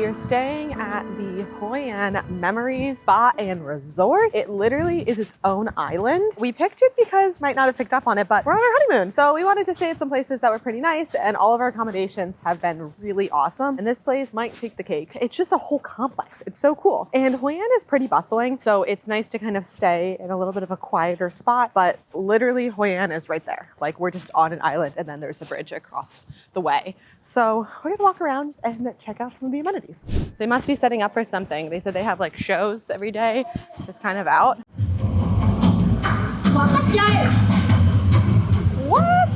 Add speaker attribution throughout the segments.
Speaker 1: We are staying at the Hoi An Memories Spa and Resort. It literally is its own island. We picked it because, might not have picked up on it, but we're on our honeymoon. So we wanted to stay at some places that were pretty nice, and all of our accommodations have been really awesome. And this place might take the cake. It's just a whole complex. It's so cool. And Hoi An is pretty bustling, so it's nice to kind of stay in a little bit of a quieter spot, but literally Hoi An is right there. Like, we're just on an island and then there's a bridge across the way. So we're gonna walk around and check out some of the amenities. They must be setting up for something. They said they have like shows every day, just kind of out. What?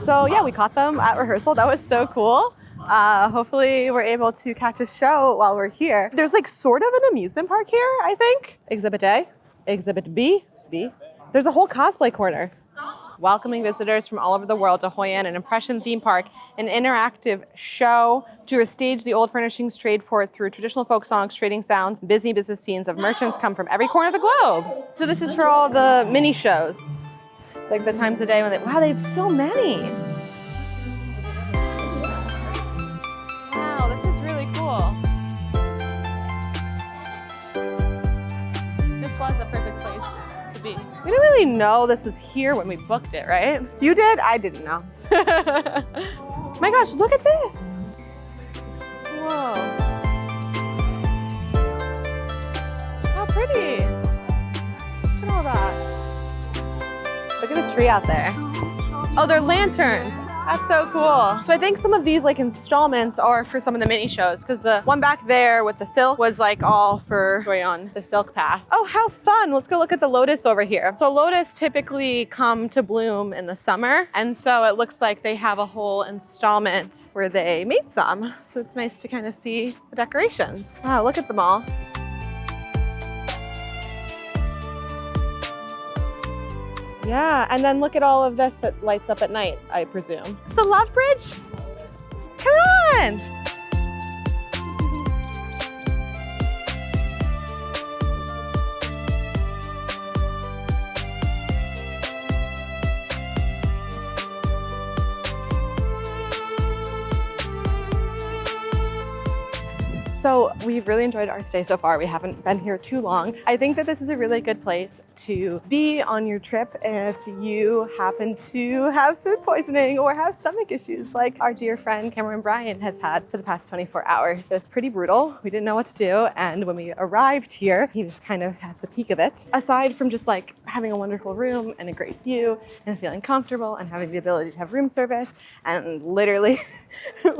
Speaker 1: So yeah, we caught them at rehearsal. That was so cool. Hopefully we're able to catch a show while we're here. There's like sort of an amusement park here, I think. Exhibit A, Exhibit B. There's a whole cosplay corner. Welcoming visitors from all over the world to Hoi An, an impression theme park, an interactive show to stage the old furnishings trade port through traditional folk songs, trading sounds, busy business scenes of merchants come from every corner of the globe. So this is for all the mini shows, like the times a day when wow, they have so many. Wow, this is really cool. This was a perfect place to be. We didn't really know this was here when we booked it, right? You did? I didn't know. My gosh, look at this. Whoa. How pretty. Look at all that. Look at the tree out there. Oh, they're lanterns. That's so cool. So I think some of these like installments are for some of the mini shows, because the one back there with the silk was like all for Hoi An, the silk path. Oh, how fun. Let's go look at the lotus over here. So lotus typically come to bloom in the summer. And so it looks like they have a whole installment where they made some. So it's nice to kind of see the decorations. Wow, look at them all. Yeah, and then look at all of this that lights up at night, I presume. It's the Love Bridge? Come on! So we've really enjoyed our stay so far. We haven't been here too long. I think that this is a really good place to be on your trip if you happen to have food poisoning or have stomach issues like our dear friend Cameron Bryan has had for the past 24 hours. It's pretty brutal. We didn't know what to do. And when we arrived here, he was kind of at the peak of it. Aside from just like having a wonderful room and a great view and feeling comfortable and having the ability to have room service. And literally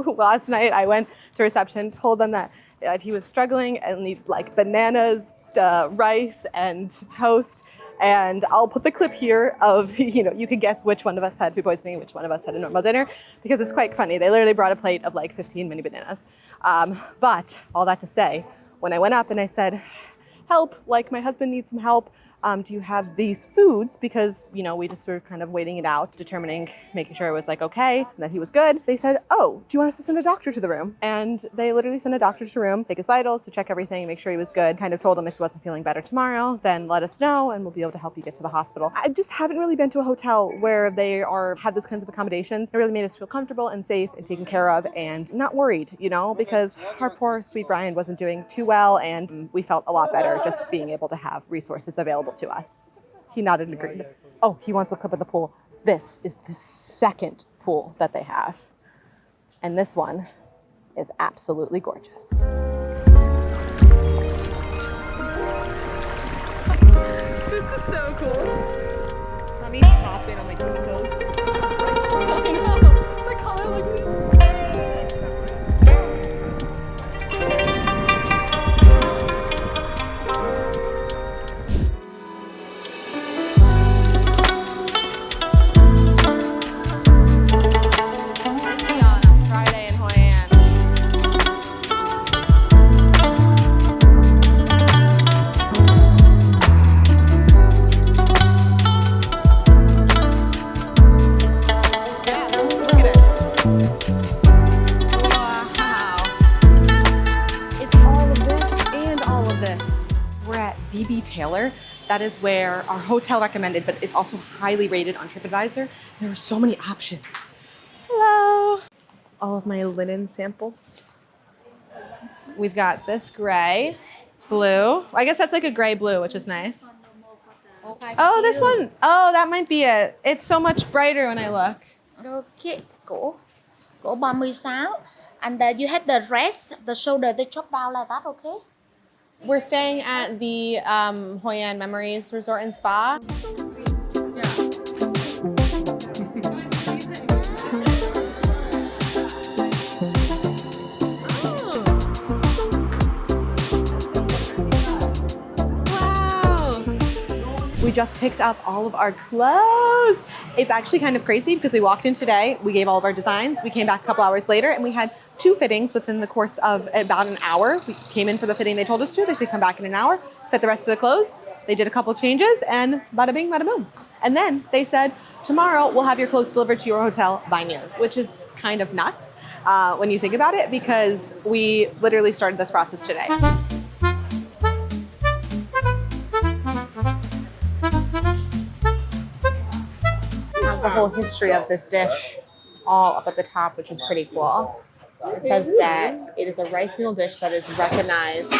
Speaker 1: last night I went to reception, told them that he was struggling and needed like bananas, rice, and toast. And I'll put the clip here of, you can guess which one of us had food poisoning, which one of us had a normal dinner, because it's quite funny. They literally brought a plate of like 15 mini bananas. But all that to say, when I went up and I said, help, like my husband needs some help. Do you have these foods? Because, we just were kind of waiting it out, making sure it was like okay, and that he was good. They said, oh, do you want us to send a doctor to the room? And they literally sent a doctor to the room, take his vitals, to check everything, make sure he was good. Kind of told him if he wasn't feeling better tomorrow, then let us know and we'll be able to help you get to the hospital. I just haven't really been to a hotel where they have those kinds of accommodations. It really made us feel comfortable and safe and taken care of and not worried, because our poor sweet Brian wasn't doing too well, and we felt a lot better just being able to have resources available to us. He nodded and agreed. Oh, he wants a clip of the pool. This is the second pool that they have. And this one is absolutely gorgeous. This is so cool. Let me hop in on my coat. I know. The color looks that is where our hotel recommended, but it's also highly rated on TripAdvisor. There are so many options. Hello. All of my linen samples. We've got this gray, blue. I guess that's like a gray blue, which is nice. Oh, this one. Oh, that might be it. It's so much brighter when I look.
Speaker 2: Okay, cổ 36. And you have the rest, the shoulder, the chop down like that, okay?
Speaker 1: We're staying at the Hoi An Memories Resort and Spa. We just picked up all of our clothes. It's actually kind of crazy because we walked in today, we gave all of our designs, we came back a couple hours later and we had 2 fittings within the course of about an hour. We came in for the fitting they told us to. They said come back in an hour, fit the rest of the clothes. They did a couple changes and bada bing, bada boom. And then they said, tomorrow we'll have your clothes delivered to your hotel by noon, which is kind of nuts when you think about it because we literally started this process today. The whole history of this dish all up at the top, which is pretty cool. It says that it is a rice noodle dish that is recognized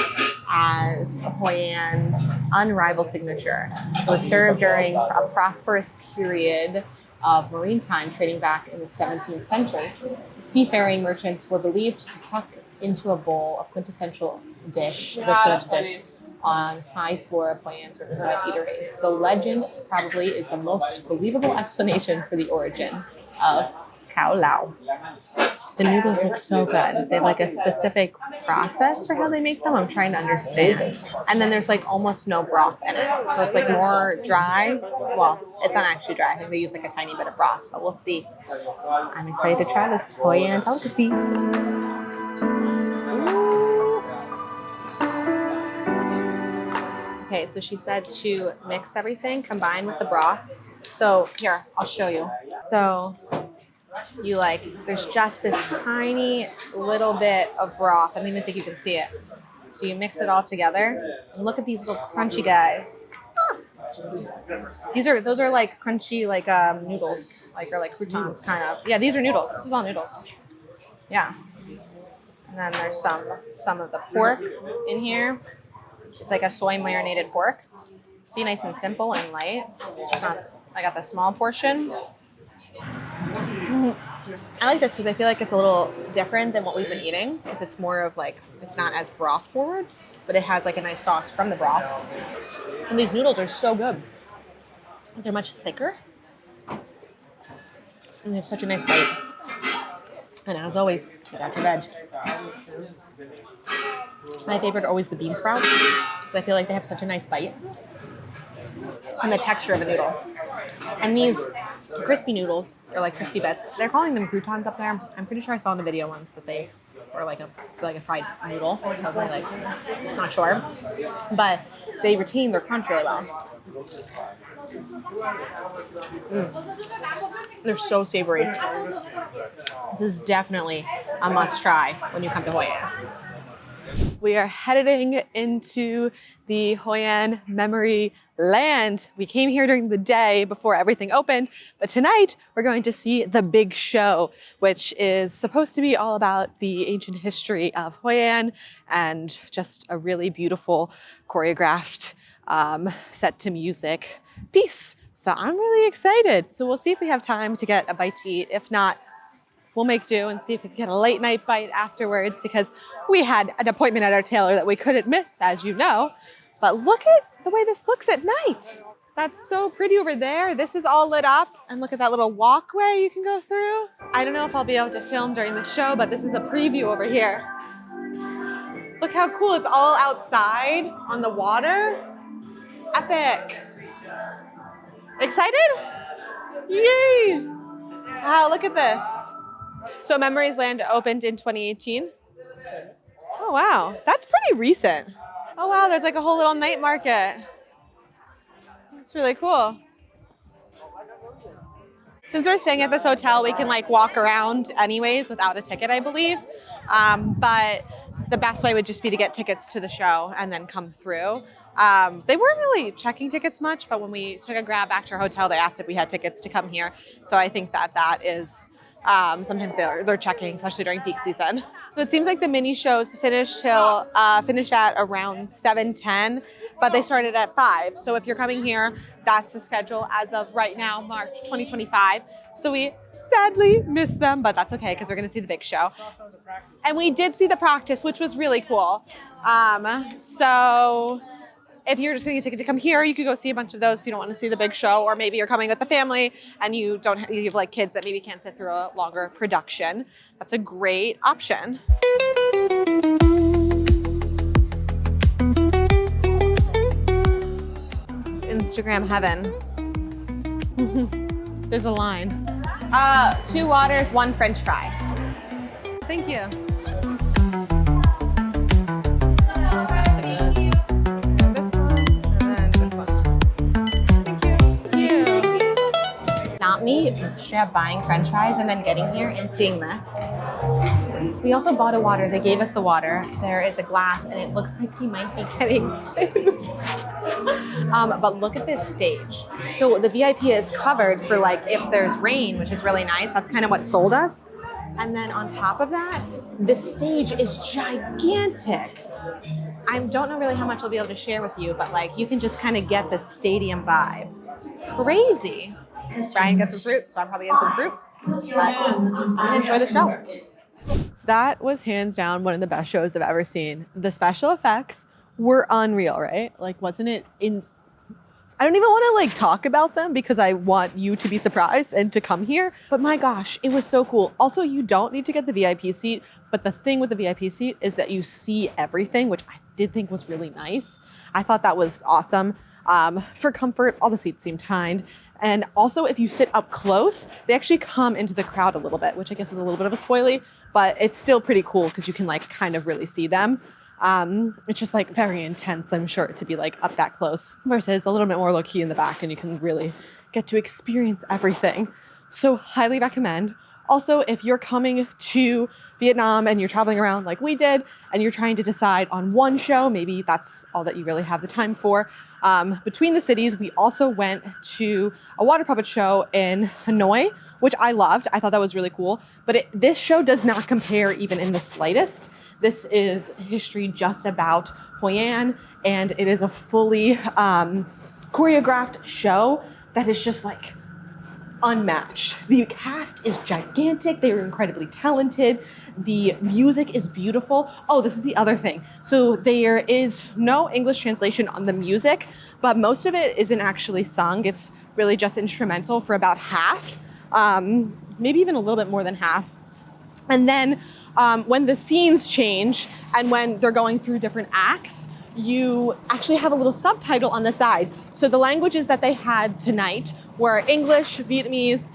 Speaker 1: as Hoi An's unrivaled signature. It was served during a prosperous period of maritime trading back in the 17th century. Seafaring merchants were believed to tuck into a bowl of quintessential dish, on high floor of Hoi An's riverside eateries. The legend probably is the most believable explanation for the origin of Khao Lao. The noodles look so good. They have like a specific process for how they make them. I'm trying to understand. And then there's like almost no broth in it. So it's like more dry. Well, it's not actually dry. I think they use like a tiny bit of broth, but we'll see. I'm excited to try this Hoi An delicacy. Okay, so she said to mix everything, combine with the broth. So here, I'll show you. So you there's just this tiny little bit of broth. I don't even think you can see it. So you mix it all together. And look at these little crunchy guys. Those are like crunchy noodles, or like croutons kind of. Yeah, these are noodles. This is all noodles. Yeah. And then there's some of the pork in here. It's like a soy marinated pork. See, nice and simple and light. It's just not, I got the small portion. I like this because I feel like it's a little different than what we've been eating because it's more of it's not as broth forward, but it has like a nice sauce from the broth. And these noodles are so good because they're much thicker. And they have such a nice bite. And as always, you got your veg. My favorite are always the bean sprouts. I feel like they have such a nice bite. And the texture of a noodle. And these crispy noodles, or like crispy bits, they're calling them croutons up there. I'm pretty sure I saw in the video once that they were like a fried noodle. So I was not sure. But they retain their crunch really well. They're so savory. This is definitely a must try when you come to Hoi An. We are heading into the Hoi An memory land. We came here during the day before everything opened, but tonight we're going to see the big show, which is supposed to be all about the ancient history of Hoi An and just a really beautiful choreographed set to music piece. So I'm really excited. So we'll see if we have time to get a bite to eat. If not, we'll make do and see if we can get a late night bite afterwards because we had an appointment at our tailor that we couldn't miss, as you know. But look at the way this looks at night. That's so pretty over there. This is all lit up. And look at that little walkway you can go through. I don't know if I'll be able to film during the show, but this is a preview over here. Look how cool. It's all outside on the water. Epic. Excited? Yay! Wow, look at this. So Memories Land opened in 2018. Oh, wow. That's pretty recent. Oh, wow. There's like a whole little night market. That's really cool. Since we're staying at this hotel, we can walk around anyways without a ticket, I believe. But the best way would just be to get tickets to the show and then come through. They weren't really checking tickets much, but when we took a grab back to our hotel, they asked if we had tickets to come here. So I think that is sometimes they're checking, especially during peak season. So it seems like the mini shows finished at around 7:10, but they started at 5. So if you're coming here, that's the schedule as of right now, March 2025. So we sadly missed them, but that's okay because we're going to see the big show. And we did see the practice, which was really cool. So if you're just getting a ticket to come here, you could go see a bunch of those if you don't want to see the big show, or maybe you're coming with the family and you have like kids that maybe can't sit through a longer production. That's a great option. Instagram heaven. There's a line. 2 waters, 1 French fry. Thank you. Me straight up buying French fries and then getting here and seeing this. We also bought a water. They gave us the water. There is a glass and it looks like we might be getting but look at this stage. So the VIP is covered for like if there's rain, which is really nice. That's kind of what sold us. And then on top of that, this stage is gigantic. I don't know really how much I'll be able to share with you, but like you can just kind of get the stadium vibe. Crazy. Brian gets some fruit, so I'm probably getting some fruit. But I'm gonna enjoy the show. That was hands down one of the best shows I've ever seen. The special effects were unreal, right? Like, wasn't it I don't even want to like talk about them because I want you to be surprised and to come here. But my gosh, it was so cool. Also, you don't need to get the VIP seat, but the thing with the VIP seat is that you see everything, which I did think was really nice. I thought that was awesome. For comfort, all the seats seemed fine. And also, if you sit up close, they actually come into the crowd a little bit, which I guess is a little bit of a spoilie, but it's still pretty cool because you can like kind of really see them. It's just like very intense, I'm sure, to be like up that close versus a little bit more low key in the back and you can really get to experience everything. So highly recommend. Also, if you're coming to Vietnam and you're traveling around like we did and you're trying to decide on one show, maybe that's all that you really have the time for. Between the cities, we also went to a water puppet show in Hanoi, which I loved. I thought that was really cool. But this show does not compare even in the slightest. This is history just about Hoi An, and it is a fully choreographed show that is just like unmatched. The cast is gigantic. They are incredibly talented. The music is beautiful. Oh, this is the other thing. So there is no English translation on the music, but most of it isn't actually sung. It's really just instrumental for about half, maybe even a little bit more than half. And then when the scenes change and when they're going through different acts, you actually have a little subtitle on the side. So the languages that they had tonight were English, Vietnamese,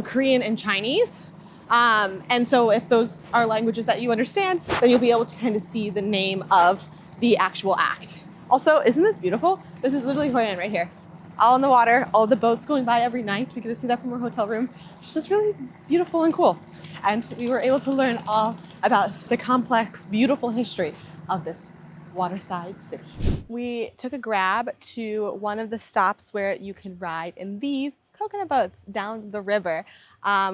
Speaker 1: Korean, and Chinese. And so if those are languages that you understand, then you'll be able to kind of see the name of the actual act. Also, isn't this beautiful? This is literally Hoi An right here. All in the water, all the boats going by every night. We get to see that from our hotel room. It's just really beautiful and cool. And we were able to learn all about the complex, beautiful history of this waterside city. We took a grab to one of the stops where you can ride in these coconut boats down the river.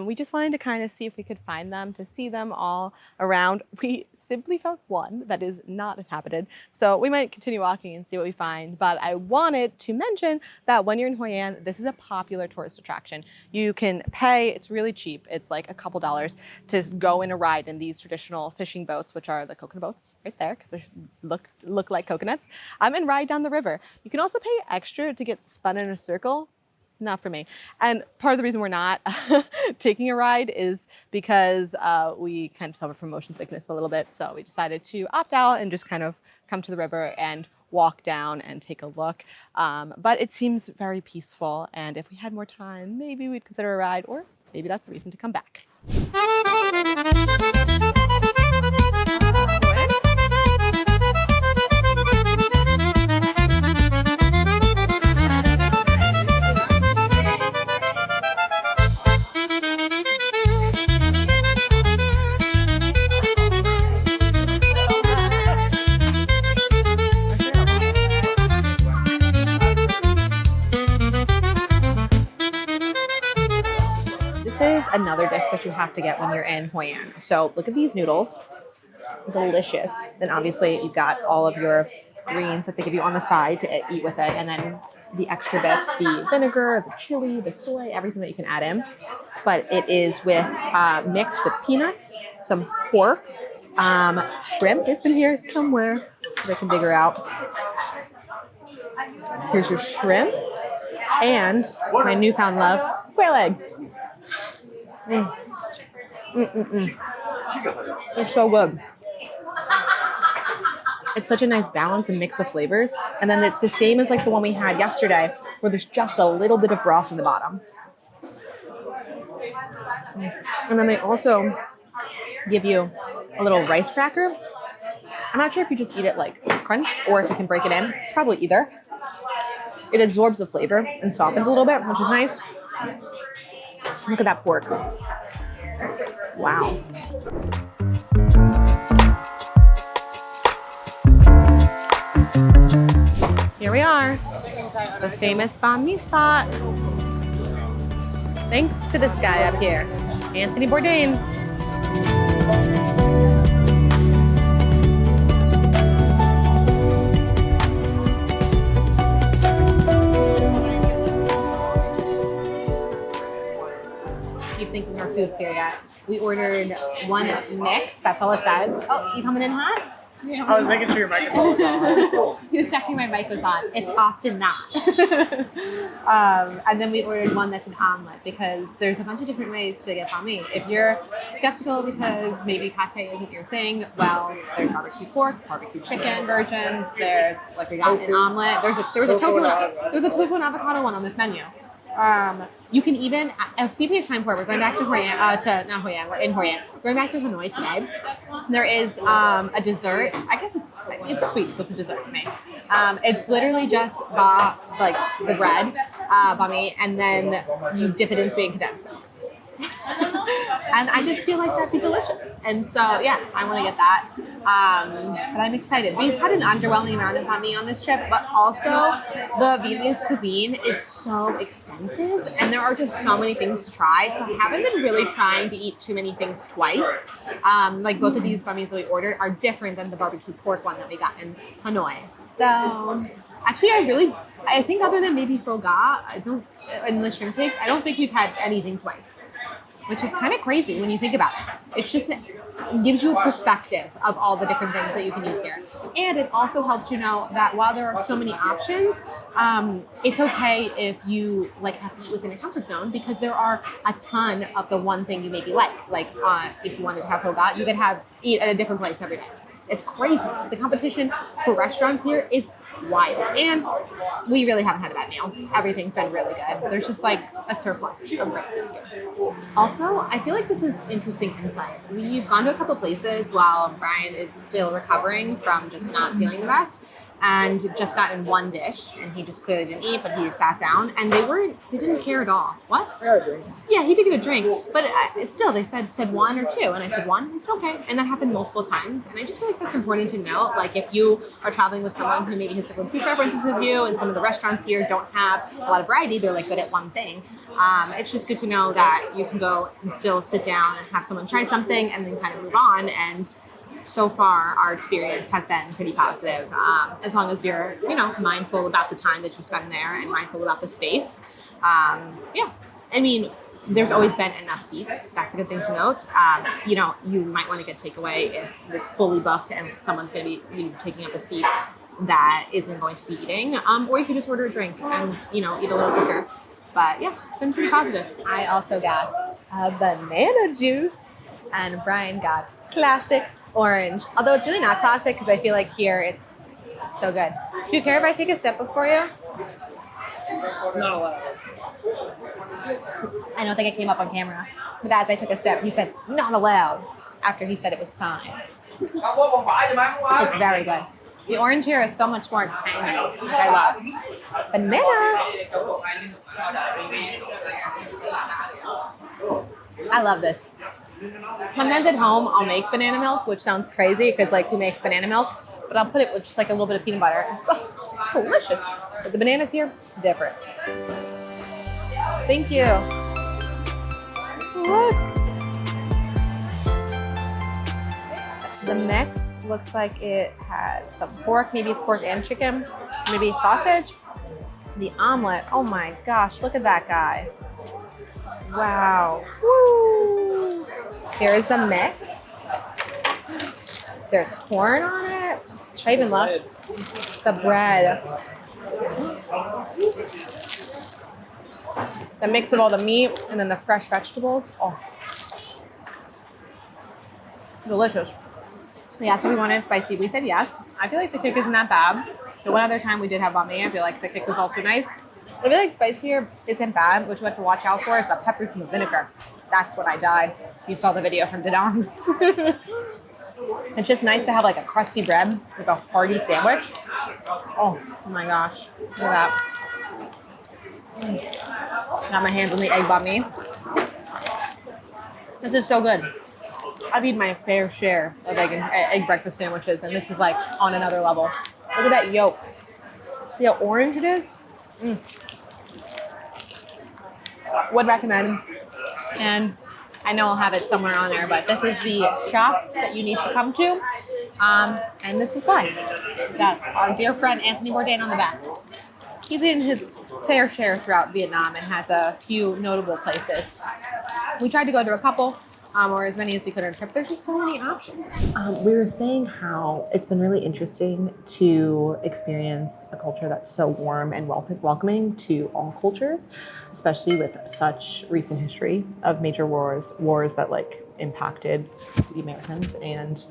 Speaker 1: We just wanted to kind of see if we could find them, to see them all around. We simply found one that is not inhabited, so we might continue walking and see what we find. But I wanted to mention that when you're in Hoi An, this is a popular tourist attraction. You can pay, it's really cheap. It's like a couple dollars to go in a ride in these traditional fishing boats, which are the coconut boats right there, because they look like coconuts, and ride down the river. You can also pay extra to get spun in a circle. Not for me. And part of the reason we're not taking a ride is because we kind of suffer from motion sickness a little bit. So we decided to opt out and just kind of come to the river and walk down and take a look. But it seems very peaceful. And if we had more time, maybe we'd consider a ride, or maybe that's a reason to come back. another dish that you have to get when you're in Hoi An. So look at these noodles. Delicious. Then obviously you've got all of your greens that they give you on the side to eat with it. And then the extra bits, the vinegar, the chili, the soy, everything that you can add in. But it is with mixed with peanuts, some pork, shrimp. It's in here somewhere that I can figure out. Here's your shrimp and my newfound love, quail eggs. They're so good. It's such a nice balance and mix of flavors. And then it's the same as like the one we had yesterday, where there's just a little bit of broth in the bottom. And then they also give you a little rice cracker. I'm not sure if you just eat it like crunched or if you can break it in. It's probably either. It absorbs the flavor and softens a little bit, which is nice. Look at that pork. Wow. Here we are, the famous banh mi spot. Thanks to this guy up here, Anthony Bourdain. Keep thinking our food's here yet. We ordered one mix, that's all it says. Oh, you coming in hot?
Speaker 3: I was making sure your microphone was on.
Speaker 1: He was checking my mic was on. It's often not. And then we ordered one that's an omelet because there's a bunch of different ways to get banh mi. If you're skeptical because maybe pate isn't your thing, well, there's barbecue pork, barbecue chicken versions. There's like we got an omelet. There was a tofu and avocado one on this menu. You can even, I'll see if we have time for it. We're going back to Hoi An, not Hoi An, we're in Hoi An. We're going back to Hanoi today. There is a dessert. I guess it's sweet, so it's a dessert to me. It's literally just like the bread, banh mi, and then you dip it in sweet and condensed milk. And I just feel like that'd be delicious. And so, yeah, I want to get that. But I'm excited. We've had an underwhelming amount of banh mi on this trip, but also the Vietnamese cuisine is so extensive and there are just so many things to try. So I haven't been really trying to eat too many things twice. Like both of these banh mi's that we ordered are different than the barbecue pork one that we got in Hanoi. So actually, I think other than maybe pho ga, and the shrimp cakes, I don't think we've had anything twice, which is kind of crazy when you think about it. It's just, it gives you a perspective of all the different things that you can eat here. And it also helps you know that while there are so many options, it's okay if you have to eat within a comfort zone because there are a ton of the one thing you maybe like. Like if you wanted to have pho ga, you could eat at a different place every day. It's crazy. The competition for restaurants here is wild. And we really haven't had a bad meal. Everything's been really good. There's just like a surplus of great food here. Also, I feel like this is interesting insight. We've gone to a couple places while Brian is still recovering from just not feeling the best and just gotten one dish and he just couldn't eat, but he sat down and they didn't care at all. What?
Speaker 3: I got a drink.
Speaker 1: Yeah, he did get a drink, but still they said one or two, and I said one. He said okay, and that happened multiple times. And I just feel like that's important to note. Like if you are traveling with someone who maybe has different food preferences as you, and some of the restaurants here don't have a lot of variety, they're like good at one thing. It's just good to know that you can go and still sit down and have someone try something, and then kind of move on. And so far, our experience has been pretty positive. As long as you're, mindful about the time that you spend there and mindful about the space. Yeah, I mean, there's always been enough seats. That's a good thing to note. You might want to get takeaway if it's fully booked and someone's going to be taking up a seat that isn't going to be eating. Or you could just order a drink and, eat a little quicker. But yeah, it's been pretty positive. I also got a banana juice and Brian got classic orange. Although it's really not classic because I feel like here it's so good. Do you care if I take a sip before you?
Speaker 3: Not allowed.
Speaker 1: I don't think it came up on camera. But as I took a sip, he said, not allowed, after he said it was fine. It's very good. The orange here is so much more tangy, which I love. Banana! I love this. Sometimes at home, I'll make banana milk, which sounds crazy because who makes banana milk? But I'll put it with just a little bit of peanut butter. It's delicious. But the bananas here, different. Thank you. look. The mix looks like it has some pork. Maybe it's pork and chicken. Maybe sausage. The omelet. Oh my gosh, look at that guy. Wow. Woo. Here's the mix. There's corn on it. Should I even look? The bread. The mix of all the meat and then the fresh vegetables. Oh, delicious. They asked if we wanted spicy. We said yes. I feel like the kick isn't that bad. The one other time we did have banh mi, I feel like the kick was also nice. I feel like spicier isn't bad. What you have to watch out for is the peppers and the vinegar. That's when I died. You saw the video from Dadong. It's just nice to have like a crusty bread with a hearty sandwich. Oh my gosh. Look at that. Got my hands on the egg banh mi. This is so good. I've eaten my fair share of egg breakfast sandwiches, and this is like on another level. Look at that yolk. See how orange it is? Would recommend. And I know I'll have it somewhere on there, but this is the shop that you need to come to. And this is why. We got our dear friend Anthony Bourdain on the back. He's eaten his fair share throughout Vietnam and has a few notable places. We tried to go to a couple, or as many as we could on a trip. There's just so many options. We were saying how it's been really interesting to experience a culture that's so warm and welcoming to all cultures, especially with such recent history of major wars that like impacted the Americans and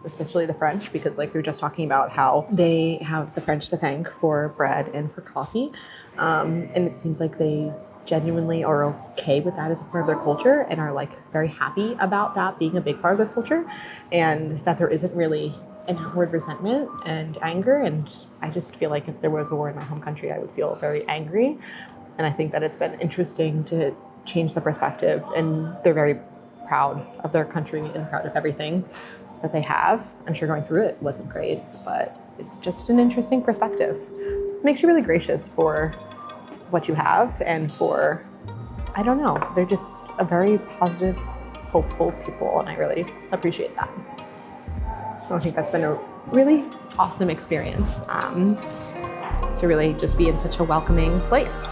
Speaker 1: especially the French, because like we were just talking about how they have the French to thank for bread and for coffee. And it seems like they genuinely are okay with that as a part of their culture and are like very happy about that being a big part of their culture, and that there isn't really an outward resentment and anger. And I just feel like if there was a war in my home country, I would feel very angry. And I think that it's been interesting to change the perspective, and they're very proud of their country and proud of everything that they have. I'm sure going through it wasn't great, but it's just an interesting perspective. It makes you really gracious for what you have and for, I don't know, they're just a very positive, hopeful people, and I really appreciate that. So I think that's been a really awesome experience to really just be in such a welcoming place.